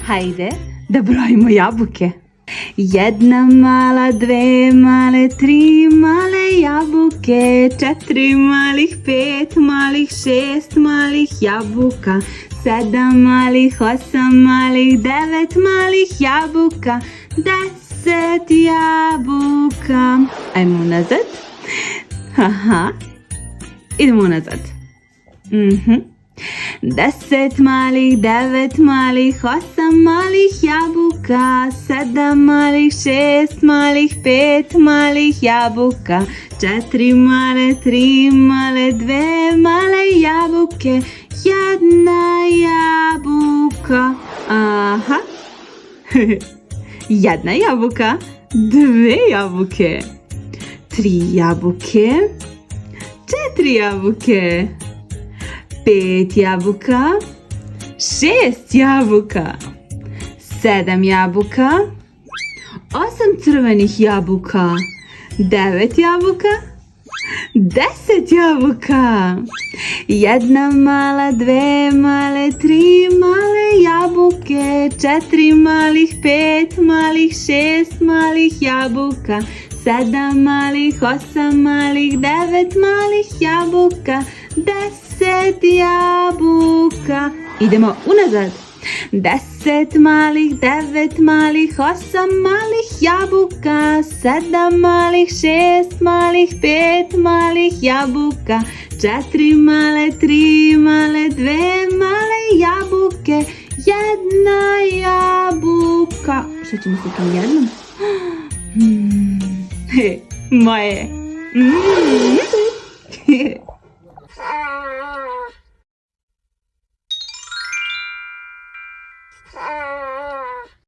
Hajde da brojimo jabuke. 1 mala, 2 male, 3 male jabuke, 4 malih, 5 malih, 6 malih jabuka, 7 malih, 8 malih, 9 malih jabuka, 10 jabuka. Ajmo unazad. Aha. Idemo unazad. 10 malih, 9 malih, 8 malih jabuka, 7 malih, 6 malih, 5 malih jabuka, 4 male, 3 male, 2 male jabuke, 1 jabuka. Aha. 1 jabuka, 2 jabuke, 3 jabuke, 4 jabuke, 5 jabuka, 6 jabuka, 7 jabuka, 8 crvenih jabuka, 9 jabuka, 10 jabuka, 1 mala, 2 male, 3 male jabuke, 4 malih, 5 malih, 6 malih jabuka, 7 malih, 8 malih, 9 malih jabuka, 10 jabuka. Idemo unazad. 10 malih, 9 malih, 8 malih jabuka, 7 malih, 6 malih, 5 malih jabuka, 4 male, 3 male, 2 male jabuke, 1 jabuka. Šta ćemo sa tom jednom? Moje.